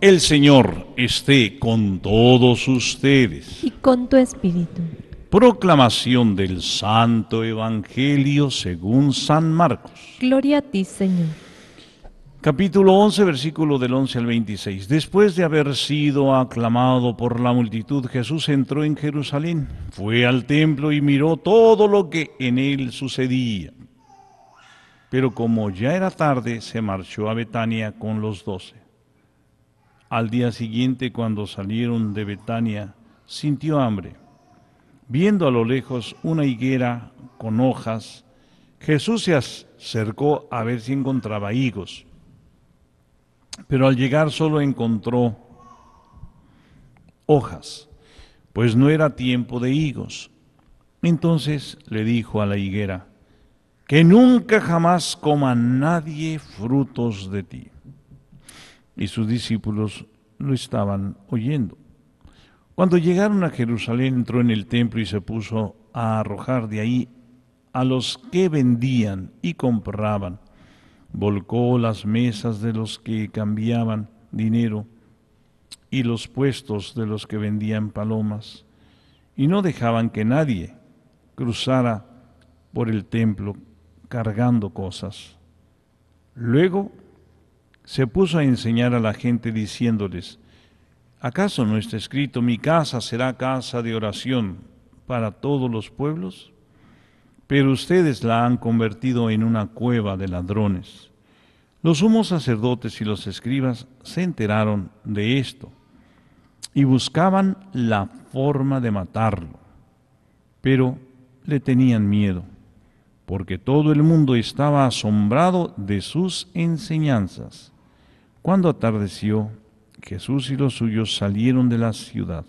El Señor esté con todos ustedes. Y con tu espíritu. Proclamación del Santo Evangelio según San Marcos. Gloria a ti, Señor. Capítulo 11, versículo del 11 al 26. Después de haber sido aclamado por la multitud, Jesús entró en Jerusalén, fue al templo y miró todo lo que en él sucedía. Pero como ya era tarde, se marchó a Betania con los 12. Al día siguiente, cuando salieron de Betania, sintió hambre. Viendo a lo lejos una higuera con hojas, Jesús se acercó a ver si encontraba higos. Pero al llegar solo encontró hojas, pues no era tiempo de higos. Entonces le dijo a la higuera, que nunca jamás coma nadie frutos de ti. Y sus discípulos lo estaban oyendo. Cuando llegaron a Jerusalén, entró en el templo y se puso a arrojar de ahí a los que vendían y compraban. Volcó las mesas de los que cambiaban dinero y los puestos de los que vendían palomas, y no dejaban que nadie cruzara por el templo cargando cosas. Luego se puso a enseñar a la gente diciéndoles, ¿acaso no está escrito, mi casa será casa de oración para todos los pueblos? Pero ustedes la han convertido en una cueva de ladrones. Los sumos sacerdotes y los escribas se enteraron de esto y buscaban la forma de matarlo, pero le tenían miedo, porque todo el mundo estaba asombrado de sus enseñanzas. Cuando atardeció, Jesús y los suyos salieron de la ciudad.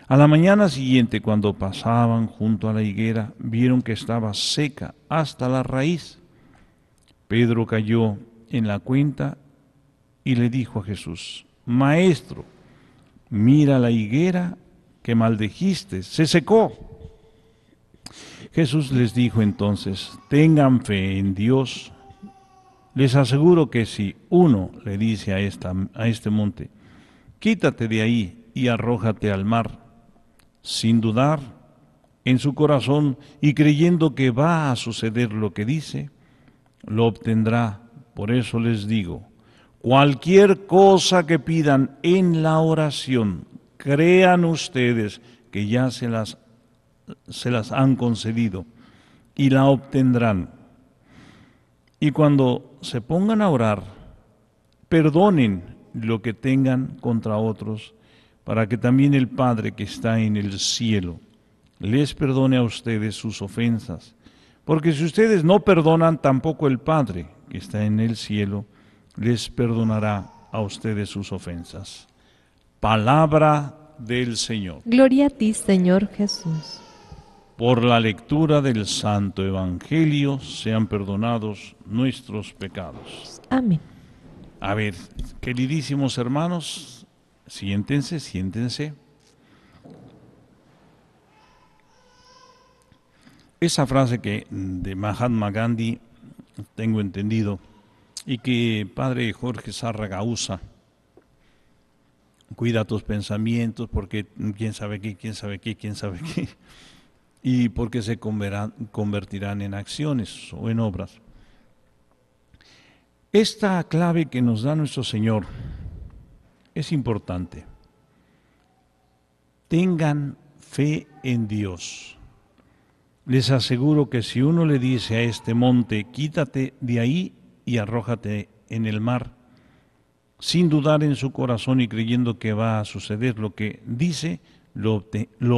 A la mañana siguiente, cuando pasaban junto a la higuera, vieron que estaba seca hasta la raíz. Pedro cayó en la cuenta y le dijo a Jesús, Maestro, mira la higuera que maldijiste, se secó. Jesús les dijo entonces, tengan fe en Dios. Les aseguro que si uno le dice a este monte, quítate de ahí y arrójate al mar, sin dudar en su corazón y creyendo que va a suceder lo que dice, lo obtendrá. Por eso les digo, cualquier cosa que pidan en la oración, crean ustedes que ya se las han concedido y la obtendrán. Y cuando se pongan a orar, perdonen lo que tengan contra otros, para que también el Padre que está en el cielo les perdone a ustedes sus ofensas. Porque si ustedes no perdonan, tampoco el Padre que está en el cielo les perdonará a ustedes sus ofensas. Palabra del Señor. Gloria a ti, Señor Jesús. Por la lectura del Santo Evangelio sean perdonados nuestros pecados. Amén. A ver, queridísimos hermanos, siéntense, siéntense. Esa frase que de Mahatma Gandhi, tengo entendido, y que Padre Jorge Zárraga usa, cuida tus pensamientos porque quién sabe qué, quién sabe qué, quién sabe qué, y porque se convertirán en acciones o en obras. Esta clave que nos da nuestro Señor es importante. Tengan fe en Dios. Les aseguro que si uno le dice a este monte, quítate de ahí y arrójate en el mar, sin dudar en su corazón y creyendo que va a suceder lo que dice, lo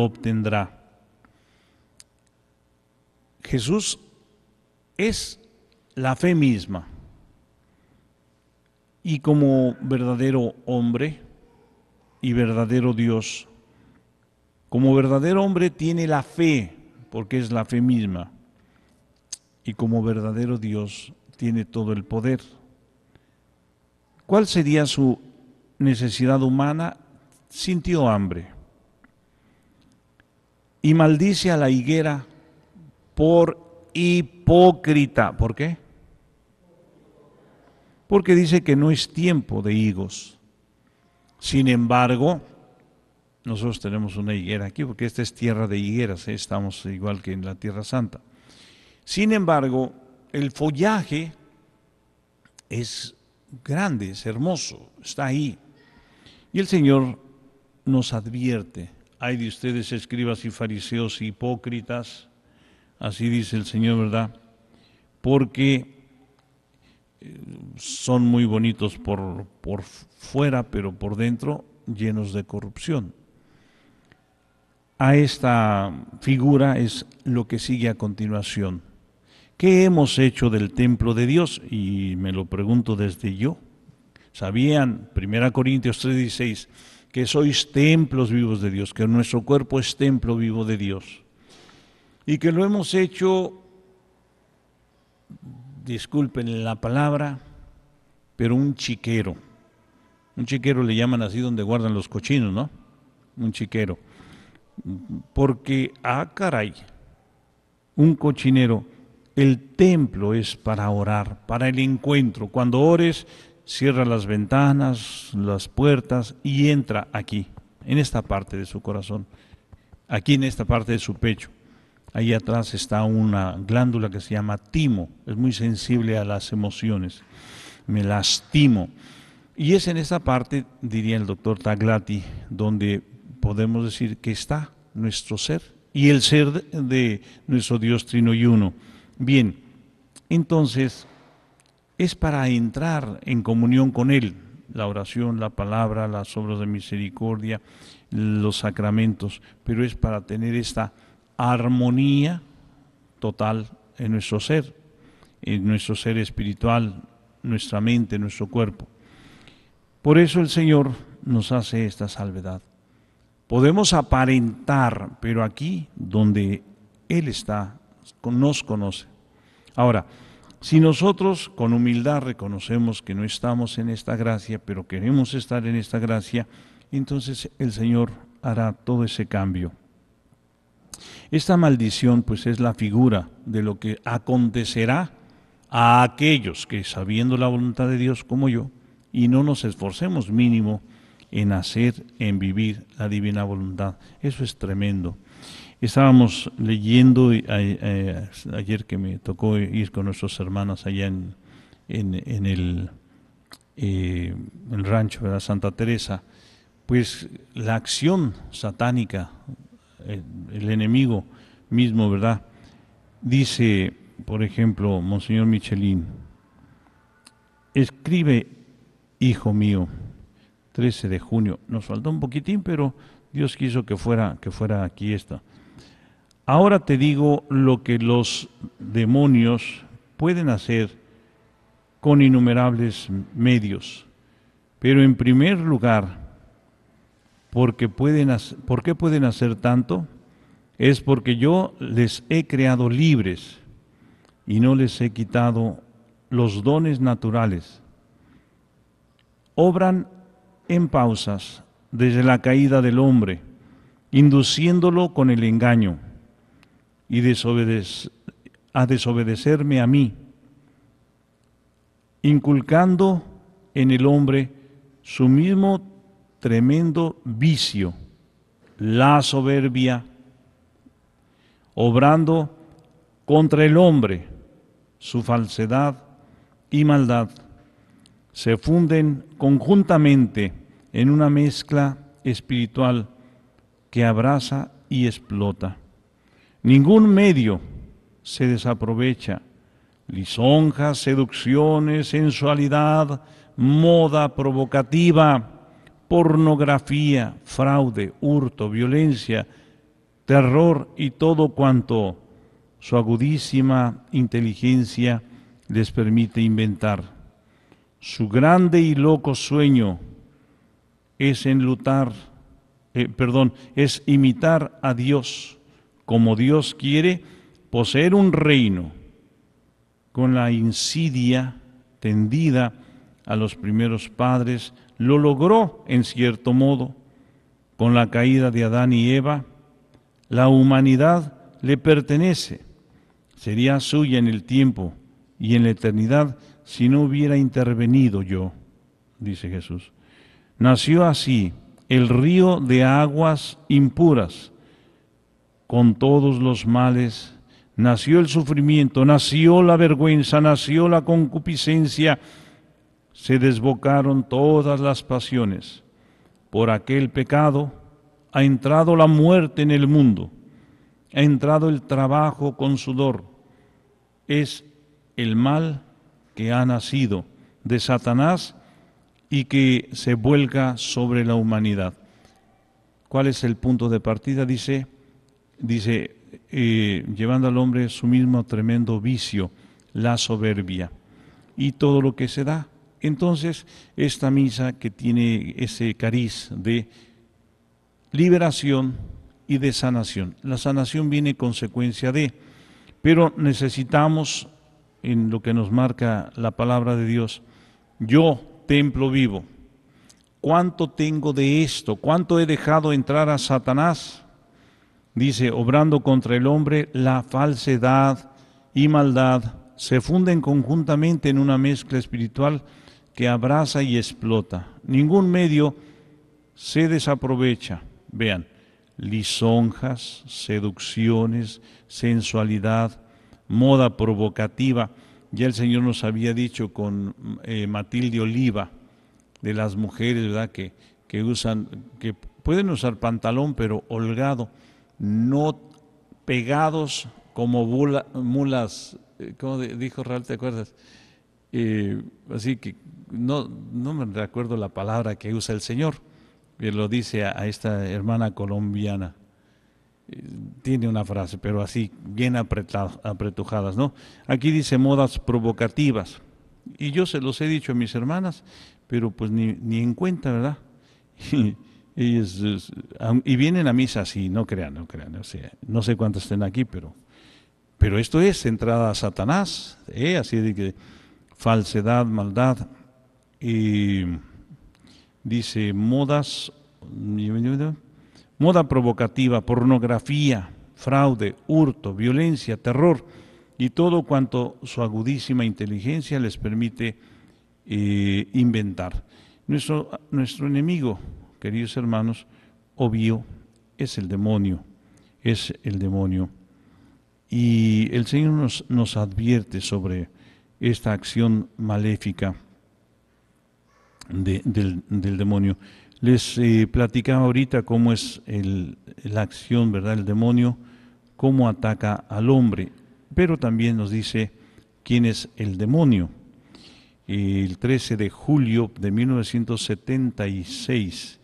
obtendrá. Jesús es la fe misma. Y como verdadero hombre y verdadero Dios, como verdadero hombre tiene la fe, porque es la fe misma, y como verdadero Dios tiene todo el poder. ¿Cuál sería su necesidad humana? Sintió hambre y maldice a la higuera por hipócrita. ¿Por qué? Porque dice que no es tiempo de higos. Sin embargo, nosotros tenemos una higuera aquí, porque esta es tierra de higueras, estamos igual que en la Tierra Santa. Sin embargo, el follaje es grande, es hermoso, está ahí. Y el Señor nos advierte: hay de ustedes, escribas y fariseos hipócritas, así dice el Señor, ¿verdad? Porque son muy bonitos por fuera, pero por dentro llenos de corrupción. A esta figura es lo que sigue a continuación. ¿Qué hemos hecho del templo de Dios? Y me lo pregunto desde yo. ¿Sabían, 1 Corintios 3:16, que sois templos vivos de Dios, que nuestro cuerpo es templo vivo de Dios? Y que lo hemos hecho, disculpen la palabra, pero un chiquero. Un chiquero le llaman así donde guardan los cochinos, ¿no? Un chiquero. Porque, caray, un cochinero. El templo es para orar, para el encuentro. Cuando ores, cierra las ventanas, las puertas y entra aquí, en esta parte de su corazón, aquí en esta parte de su pecho. Ahí atrás está una glándula que se llama timo, es muy sensible a las emociones. Me lastimo. Y es en esa parte, diría el doctor Taglati, donde podemos decir que está nuestro ser y el ser de nuestro Dios Trino y Uno. Bien, entonces es para entrar en comunión con Él, la oración, la palabra, las obras de misericordia, los sacramentos, pero es para tener esta armonía total en nuestro ser espiritual, nuestra mente, nuestro cuerpo. Por eso el Señor nos hace esta salvedad. Podemos aparentar, pero aquí donde Él está, nos conoce. Ahora, si nosotros con humildad reconocemos que no estamos en esta gracia, pero queremos estar en esta gracia, entonces el Señor hará todo ese cambio. Esta maldición pues es la figura de lo que acontecerá a aquellos que, sabiendo la voluntad de Dios como yo, y no nos esforcemos mínimo en hacer, en vivir la divina voluntad. Eso es tremendo. Estábamos leyendo ayer que me tocó ir con nuestros hermanos allá en el rancho de la Santa Teresa, pues la acción satánica, el enemigo mismo, ¿verdad? Dice, por ejemplo, Monseñor Michelin: escribe, hijo mío, 13 de junio, nos faltó un poquitín, pero Dios quiso que fuera aquí esta. Ahora te digo lo que los demonios pueden hacer con innumerables medios, pero en primer lugar, ¿por qué pueden hacer tanto? Es porque yo les he creado libres y no les he quitado los dones naturales. Obran en pausas desde la caída del hombre, induciéndolo con el engaño y a desobedecerme a mí, inculcando en el hombre su mismo tremendo vicio, la soberbia, obrando contra el hombre su falsedad y maldad, se funden conjuntamente en una mezcla espiritual que abraza y explota. Ningún medio se desaprovecha. Lisonjas, seducciones, sensualidad, moda provocativa, pornografía, fraude, hurto, violencia, terror y todo cuanto su agudísima inteligencia les permite inventar. Su grande y loco sueño es es imitar a Dios, como Dios quiere, poseer un reino, con la insidia tendida a los primeros padres. Lo logró en cierto modo. Con la caída de Adán y Eva, la humanidad le pertenece. Sería suya en el tiempo y en la eternidad si no hubiera intervenido yo, dice Jesús. Nació así el río de aguas impuras, con todos los males. Nació el sufrimiento, nació la vergüenza, nació la concupiscencia. Se desbocaron todas las pasiones. Por aquel pecado ha entrado la muerte en el mundo. Ha entrado el trabajo con sudor. Es el mal que ha nacido de Satanás y que se vuelca sobre la humanidad. ¿Cuál es el punto de partida? Dice, llevando al hombre su mismo tremendo vicio, la soberbia y todo lo que se da. Entonces, esta misa que tiene ese cariz de liberación y de sanación. La sanación viene consecuencia de, pero necesitamos, en lo que nos marca la palabra de Dios, yo, templo vivo, ¿cuánto tengo de esto? ¿Cuánto he dejado entrar a Satanás? Dice, obrando contra el hombre, la falsedad y maldad se funden conjuntamente en una mezcla espiritual que abraza y explota. Ningún medio se desaprovecha. Vean, lisonjas, seducciones, sensualidad, moda provocativa. Ya el Señor nos había dicho con Matilde Oliva, de las mujeres, ¿verdad?, que pueden usar pantalón, pero holgado, no pegados como mulas, ¿cómo dijo Raúl? ¿Te acuerdas? Así que no me recuerdo la palabra que usa el Señor, que lo dice a esta hermana colombiana. Tiene una frase, pero así, bien apretujadas, ¿no? Aquí dice modas provocativas. Y yo se los he dicho a mis hermanas, pero pues ni en cuenta, ¿verdad? Y vienen a misa así, no crean, o sea, no sé cuántos estén aquí, pero esto es entrada a Satanás, así de que falsedad, maldad, dice moda provocativa, pornografía, fraude, hurto, violencia, terror y todo cuanto su agudísima inteligencia les permite inventar. Nuestro enemigo, queridos hermanos, obvio, es el demonio, Y el Señor nos advierte sobre esta acción maléfica del demonio. Les platicaba ahorita cómo es la acción, ¿verdad?, el demonio, cómo ataca al hombre, pero también nos dice quién es el demonio. El 13 de julio de 1976,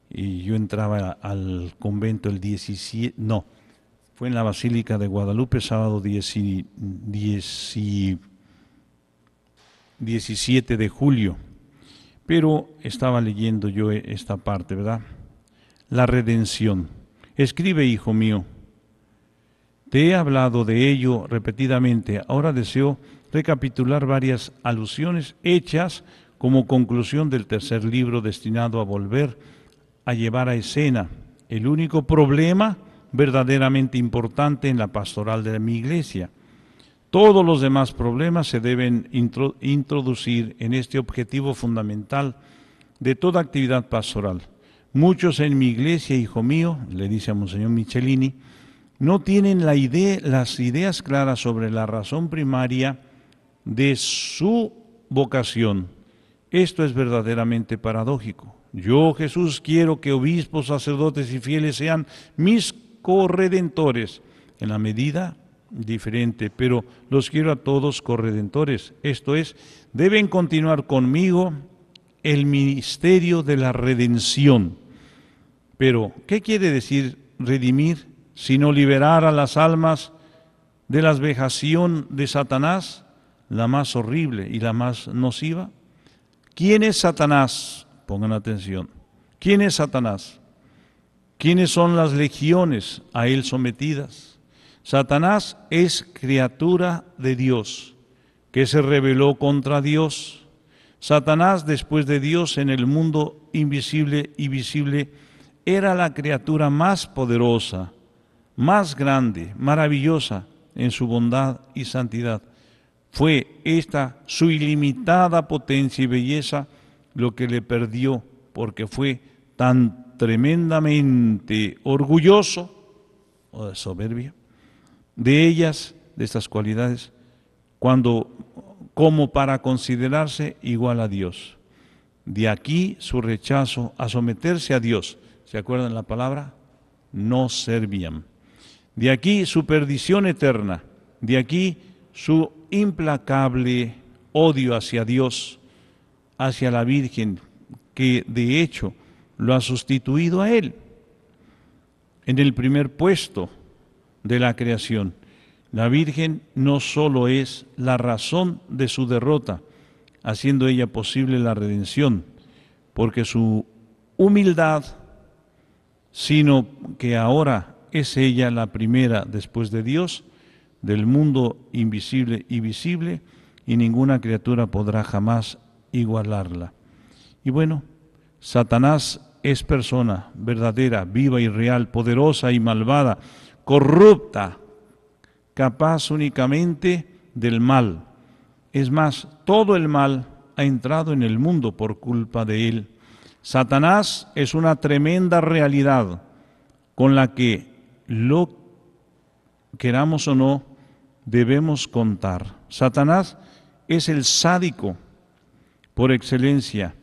y yo entraba al convento el 17, no, fue en la Basílica de Guadalupe, sábado 17 de julio, pero estaba leyendo yo esta parte, ¿verdad? La redención. Escribe, hijo mío, te he hablado de ello repetidamente, ahora deseo recapitular varias alusiones hechas como conclusión del tercer libro destinado a volver a llevar a escena el único problema verdaderamente importante en la pastoral de mi iglesia. Todos los demás problemas se deben introducir en este objetivo fundamental de toda actividad pastoral. Muchos en mi iglesia, hijo mío, le dice a Monseñor Michelini, no tienen las ideas claras sobre la razón primaria de su vocación. Esto es verdaderamente paradójico. Yo, Jesús, quiero que obispos, sacerdotes y fieles sean mis corredentores, en la medida diferente, pero los quiero a todos corredentores. Esto es, deben continuar conmigo el ministerio de la redención. Pero, ¿qué quiere decir redimir, sino liberar a las almas de la vejación de Satanás, la más horrible y la más nociva? ¿Quién es Satanás? Pongan atención. ¿Quién es Satanás? ¿Quiénes son las legiones a él sometidas? Satanás es criatura de Dios, que se rebeló contra Dios. Satanás, después de Dios en el mundo invisible y visible, era la criatura más poderosa, más grande, maravillosa en su bondad y santidad. Fue esta su ilimitada potencia y belleza lo que le perdió porque fue tan tremendamente orgulloso o de soberbia de ellas, de estas cualidades, como para considerarse igual a Dios. De aquí su rechazo a someterse a Dios. ¿Se acuerdan la palabra? No servían. De aquí su perdición eterna. De aquí su implacable odio hacia Dios, hacia la Virgen, que de hecho lo ha sustituido a Él en el primer puesto de la creación. La Virgen no solo es la razón de su derrota, haciendo ella posible la redención, porque su humildad, sino que ahora es ella la primera después de Dios, del mundo invisible y visible, y ninguna criatura podrá jamás igualarla. Y bueno, Satanás es persona verdadera, viva y real, poderosa y malvada, corrupta, capaz únicamente del mal. Es más, todo el mal ha entrado en el mundo por culpa de él. Satanás es una tremenda realidad con la que, lo queramos o no, debemos contar. Satanás es el sádico por excelencia,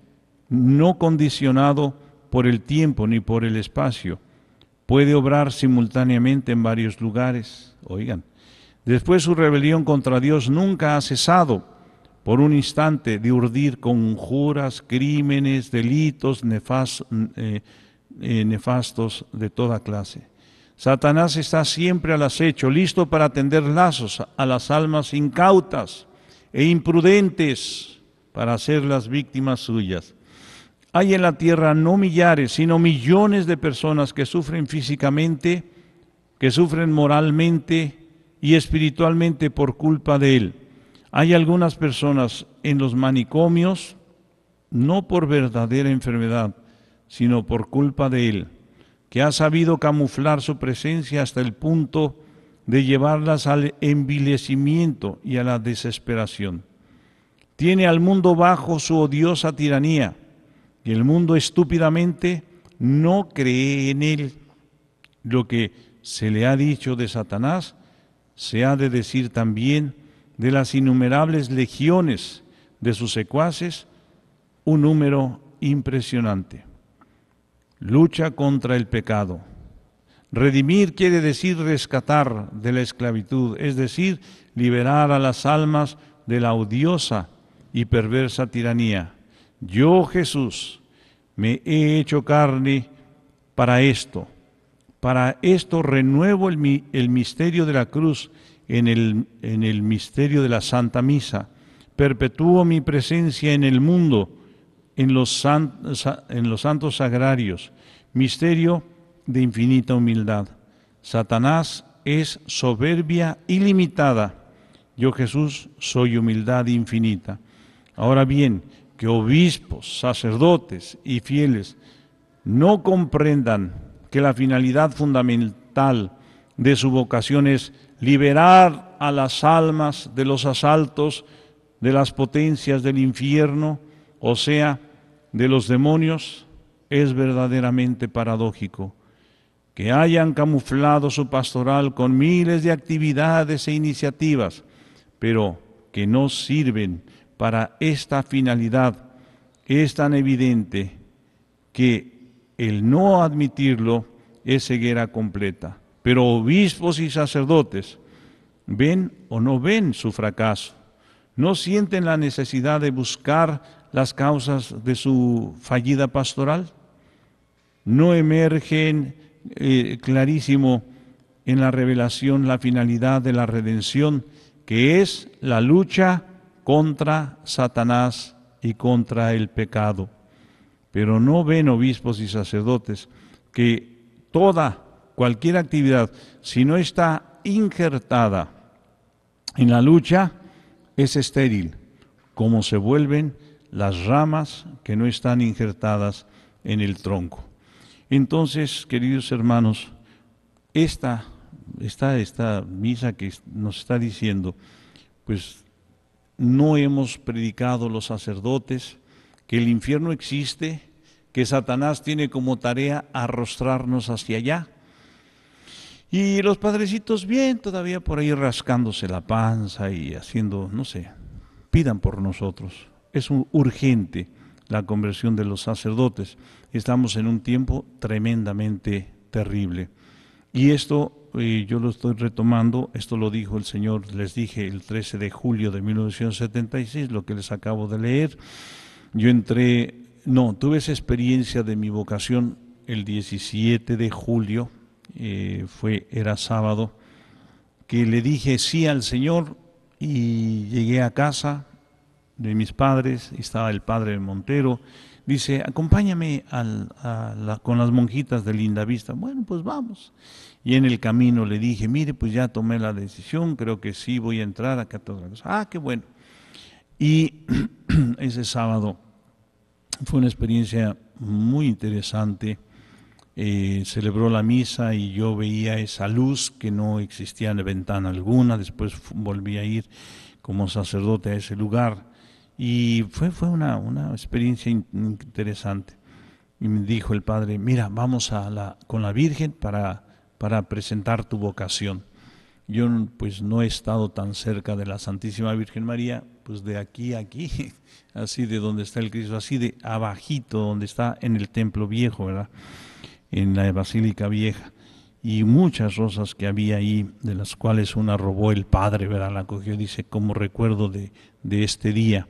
no condicionado por el tiempo ni por el espacio. Puede obrar simultáneamente en varios lugares. Oigan, después su rebelión contra Dios nunca ha cesado por un instante de urdir conjuras, crímenes, delitos nefastos de toda clase. Satanás está siempre al acecho, listo para tender lazos a las almas incautas e imprudentes para hacerlas víctimas suyas. Hay en la tierra no millares, sino millones de personas que sufren físicamente, que sufren moralmente y espiritualmente por culpa de él. Hay algunas personas en los manicomios, no por verdadera enfermedad, sino por culpa de él, que ha sabido camuflar su presencia hasta el punto de llevarlas al envilecimiento y a la desesperación. Tiene al mundo bajo su odiosa tiranía, y el mundo estúpidamente no cree en él. Lo que se le ha dicho de Satanás se ha de decir también de las innumerables legiones de sus secuaces, un número impresionante. Lucha contra el pecado. Redimir quiere decir rescatar de la esclavitud, es decir, liberar a las almas de la odiosa y perversa tiranía. Yo, Jesús, me he hecho carne para esto. Para esto renuevo el misterio de la cruz en el misterio de la Santa Misa. Perpetúo mi presencia en el mundo, en los santos sagrarios, misterio de infinita humildad. Satanás es soberbia ilimitada. Yo, Jesús, soy humildad infinita. Ahora bien, que obispos, sacerdotes y fieles no comprendan que la finalidad fundamental de su vocación es liberar a las almas de los asaltos de las potencias del infierno, o sea, de los demonios, es verdaderamente paradójico. Que hayan camuflado su pastoral con miles de actividades e iniciativas, pero que no sirven para esta finalidad, es tan evidente que el no admitirlo es ceguera completa. Pero obispos y sacerdotes ven o no ven su fracaso, no sienten la necesidad de buscar las causas de su fallida pastoral, no emergen clarísimo en la revelación la finalidad de la redención, que es la lucha contra Satanás y contra el pecado. Pero no ven obispos y sacerdotes que cualquier actividad, si no está injertada en la lucha, es estéril, como se vuelven las ramas que no están injertadas en el tronco. Entonces, queridos hermanos, esta misa que nos está diciendo, pues no hemos predicado los sacerdotes que el infierno existe, que Satanás tiene como tarea arrostrarnos hacia allá. Y los padrecitos bien, todavía por ahí rascándose la panza y haciendo, no sé, pidan por nosotros. Es urgente la conversión de los sacerdotes. Estamos en un tiempo tremendamente terrible. Y esto yo lo estoy retomando, esto lo dijo el Señor, les dije el 13 de julio de 1976, lo que les acabo de leer. Yo tuve esa experiencia de mi vocación el 17 de julio, era sábado, que le dije sí al Señor y llegué a casa de mis padres, estaba el padre Montero, dice, acompáñame con las monjitas de Lindavista. Bueno, pues vamos. Y en el camino le dije, mire, pues ya tomé la decisión, creo que sí voy a entrar acá. Qué bueno. Y ese sábado fue una experiencia muy interesante. Celebró la misa y yo veía esa luz que no existía en ventana alguna. Después volví a ir como sacerdote a ese lugar y fue una experiencia interesante. Y me dijo el padre, mira, vamos con la Virgen para presentar tu vocación. Yo pues no he estado tan cerca de la Santísima Virgen María, pues de aquí a aquí, así de donde está el Cristo, así de abajito, donde está en el templo viejo, ¿verdad? En la Basílica Vieja. Y muchas rosas que había ahí, de las cuales una robó el padre, ¿verdad? La cogió, dice, como recuerdo de este día.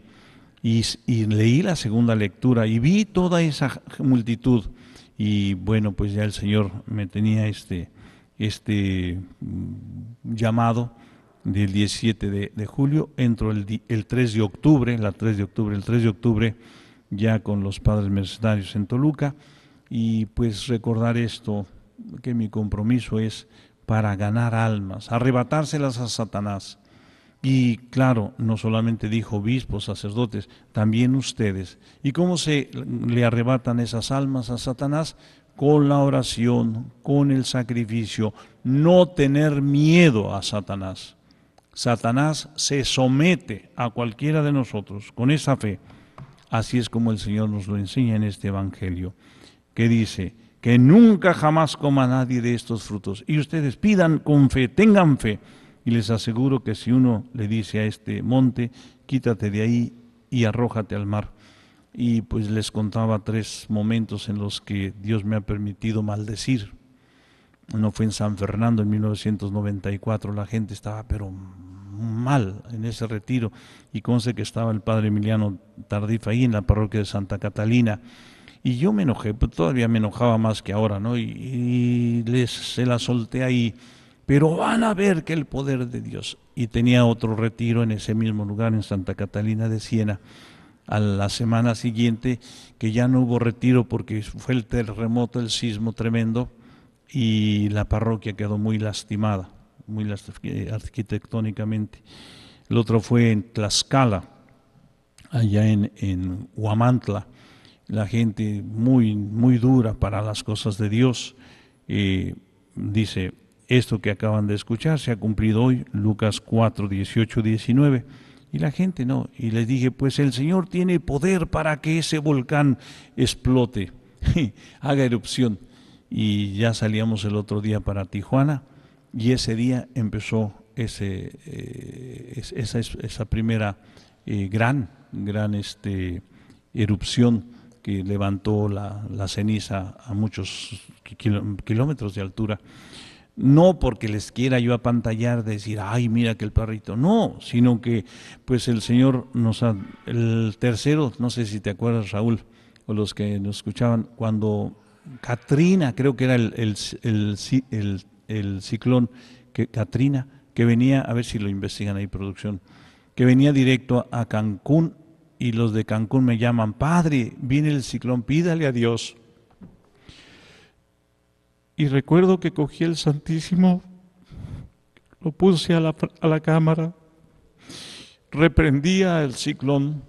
Y leí la segunda lectura y vi toda esa multitud. Y bueno, pues ya el Señor me tenía este llamado del 17 de julio, entro el 3 de octubre, el 3 de octubre, ya con los padres mercedarios en Toluca, y pues recordar esto, que mi compromiso es para ganar almas, arrebatárselas a Satanás. Y claro, no solamente dijo obispos, sacerdotes, también ustedes. ¿Y cómo se le arrebatan esas almas a Satanás? Con la oración, con el sacrificio, no tener miedo a Satanás. Satanás se somete a cualquiera de nosotros con esa fe. Así es como el Señor nos lo enseña en este Evangelio, que dice que nunca jamás coma nadie de estos frutos. Y ustedes pidan con fe, tengan fe. Y les aseguro que si uno le dice a este monte, quítate de ahí y arrójate al mar. Y pues les contaba 3 momentos en los que Dios me ha permitido maldecir. Uno fue en San Fernando en 1994, la gente estaba pero mal en ese retiro, y conste que estaba el padre Emiliano Tardif ahí en la parroquia de Santa Catalina, y yo me enojé, pero todavía me enojaba más que ahora, ¿no? Y se la solté ahí, pero van a ver que el poder de Dios. Y tenía otro retiro en ese mismo lugar, en Santa Catalina de Siena, a la semana siguiente, que ya no hubo retiro porque fue el terremoto, el sismo tremendo, y la parroquia quedó muy lastimada, arquitectónicamente. El otro fue en Tlaxcala, allá en Huamantla, la gente muy, muy dura para las cosas de Dios. Dice, esto que acaban de escuchar se ha cumplido hoy, Lucas 4, 18, 19. Y la gente no. Y les dije, pues el Señor tiene poder para que ese volcán explote, haga erupción. Y ya salíamos el otro día para Tijuana, y ese día empezó esa primera gran erupción que levantó la ceniza a muchos kilómetros de altura. No porque les quiera yo apantallar, decir, ay, mira que el perrito, no, sino que pues el Señor el tercero, no sé si te acuerdas, Raúl, o los que nos escuchaban, cuando Katrina, creo que era el ciclón Katrina, que venía, a ver si lo investigan ahí, producción, que venía directo a Cancún, y los de Cancún me llaman, padre, viene el ciclón, pídale a Dios. Y recuerdo que cogí el Santísimo, lo puse a la cámara, reprendía el ciclón,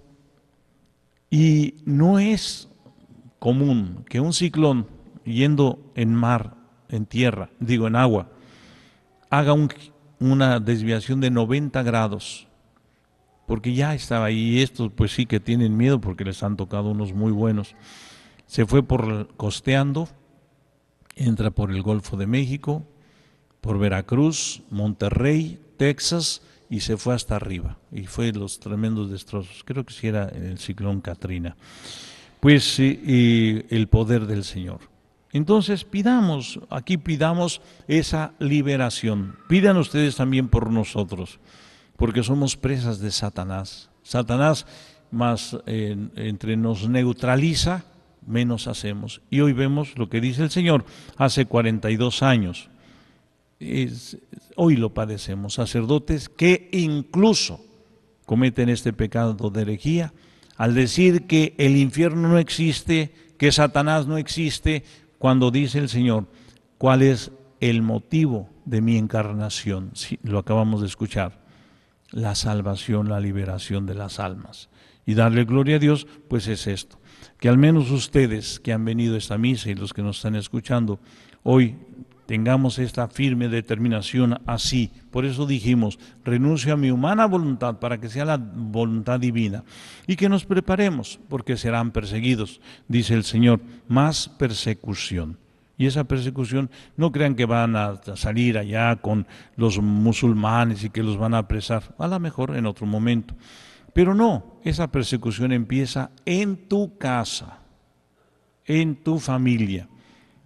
y no es común que un ciclón yendo en mar, en tierra, en agua, haga una desviación de 90 grados, porque ya estaba ahí. Y estos pues sí que tienen miedo porque les han tocado unos muy buenos. Se fue costeando, entra por el Golfo de México, por Veracruz, Monterrey, Texas, y se fue hasta arriba. Y fue los tremendos destrozos. Creo que sí era el ciclón Katrina. Pues el poder del Señor. Entonces pidamos esa liberación. Pidan ustedes también por nosotros, porque somos presas de Satanás. Satanás más entre nos neutraliza, menos hacemos. Y hoy vemos lo que dice el Señor hace 42 años. Hoy lo padecemos, sacerdotes que incluso cometen este pecado de herejía al decir que el infierno no existe, que Satanás no existe, cuando dice el Señor, ¿cuál es el motivo de mi encarnación? Sí, lo acabamos de escuchar, la salvación, la liberación de las almas. Y darle gloria a Dios, pues es esto, que al menos ustedes que han venido a esta misa y los que nos están escuchando, hoy tengamos esta firme determinación así. Por eso dijimos, renuncio a mi humana voluntad para que sea la voluntad divina. Y que nos preparemos, porque serán perseguidos, dice el Señor, más persecución. Y esa persecución, no crean que van a salir allá con los musulmanes y que los van a apresar, a lo mejor en otro momento. Pero no, esa persecución empieza en tu casa, en tu familia.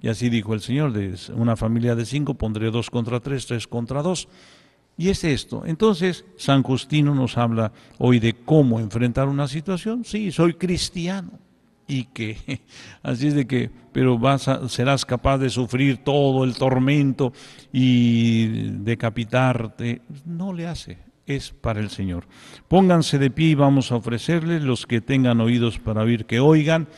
Y así dijo el Señor, de una familia de 5 pondré 2 contra 3, 3 contra 2. Y es esto. Entonces, San Justino nos habla hoy de cómo enfrentar una situación. Sí, soy cristiano. Y que, así es de que, pero serás capaz de sufrir todo el tormento y decapitarte. No le hace, es para el Señor. Pónganse de pie y vamos a ofrecerles, los que tengan oídos para oír, que oigan.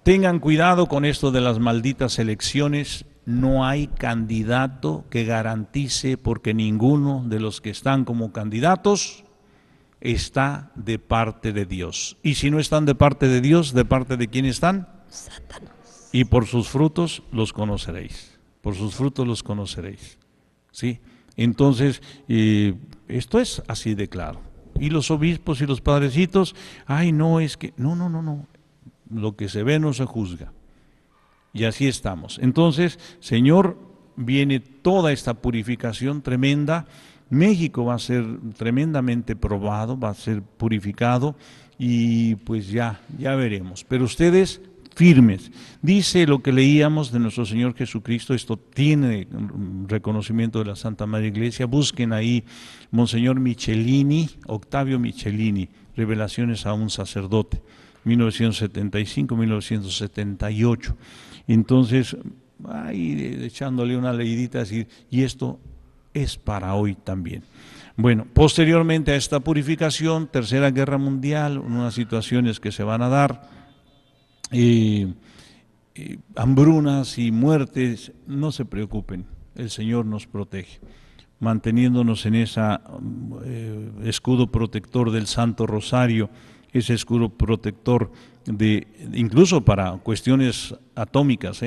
Tengan cuidado con esto de las malditas elecciones. No hay candidato que garantice, porque ninguno de los que están como candidatos está de parte de Dios. Y si no están de parte de Dios, ¿de parte de quién están? Satanás. Y por sus frutos los conoceréis. Por sus frutos los conoceréis. ¿Sí? Entonces, esto es así de claro. Y los obispos y los padrecitos, ay, no, es que, no. Lo que se ve no se juzga. Y así estamos. Entonces, Señor, viene toda esta purificación tremenda. México va a ser tremendamente probado, va a ser purificado y pues ya veremos. Pero ustedes firmes. Dice lo que leíamos de nuestro Señor Jesucristo, esto tiene reconocimiento de la Santa Madre Iglesia. Busquen ahí Monseñor Michelini, Octavio Michelini, Revelaciones a un sacerdote. 1975-1978. Entonces, ahí echándole una leidita así, y esto es para hoy también. Bueno, posteriormente a esta purificación, Tercera Guerra Mundial, unas situaciones que se van a dar, hambrunas y muertes, no se preocupen, el Señor nos protege, manteniéndonos en ese escudo protector del Santo Rosario, ese escudo protector incluso para cuestiones atómicas,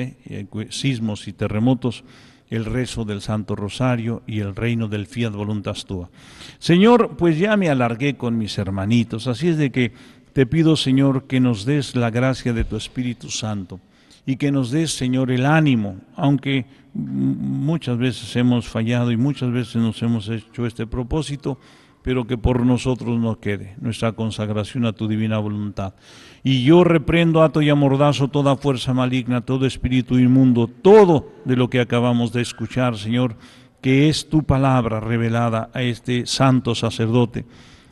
sismos y terremotos, el rezo del Santo Rosario y el reino del Fiat Voluntas Tua. Señor, pues ya me alargué con mis hermanitos, así es de que te pido, Señor, que nos des la gracia de tu Espíritu Santo y que nos des, Señor, el ánimo, aunque muchas veces hemos fallado y muchas veces nos hemos hecho este propósito, pero que por nosotros no quede nuestra consagración a tu divina voluntad. Y yo reprendo, ato y amordazo toda fuerza maligna, todo espíritu inmundo, todo de lo que acabamos de escuchar, Señor, que es tu palabra revelada a este santo sacerdote.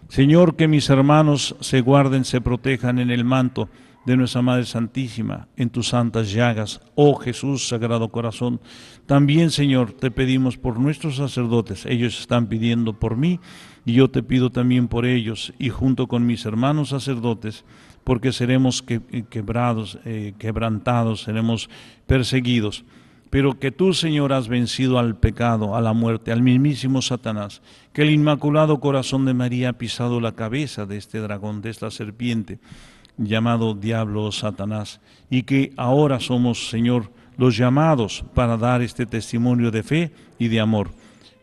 Señor, que mis hermanos se guarden, se protejan en el manto de nuestra Madre Santísima, en tus santas llagas, oh Jesús, Sagrado Corazón. También, Señor, te pedimos por nuestros sacerdotes, ellos están pidiendo por mí, y yo te pido también por ellos, y junto con mis hermanos sacerdotes, porque seremos quebrantados, seremos perseguidos. Pero que tú, Señor, has vencido al pecado, a la muerte, al mismísimo Satanás, que el Inmaculado Corazón de María ha pisado la cabeza de este dragón, de esta serpiente, llamado diablo o Satanás, y que ahora somos, Señor, los llamados para dar este testimonio de fe y de amor.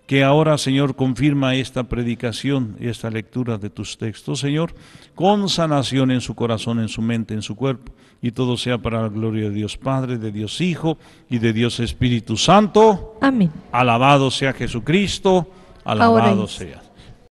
que ahora, Señor, confirma esta predicación, esta lectura de tus textos, Señor, con sanación en su corazón, en su mente, en su cuerpo, y todo sea para la gloria de Dios Padre, de Dios Hijo y de Dios Espíritu Santo. Amén. Alabado sea Jesucristo, alabado sea.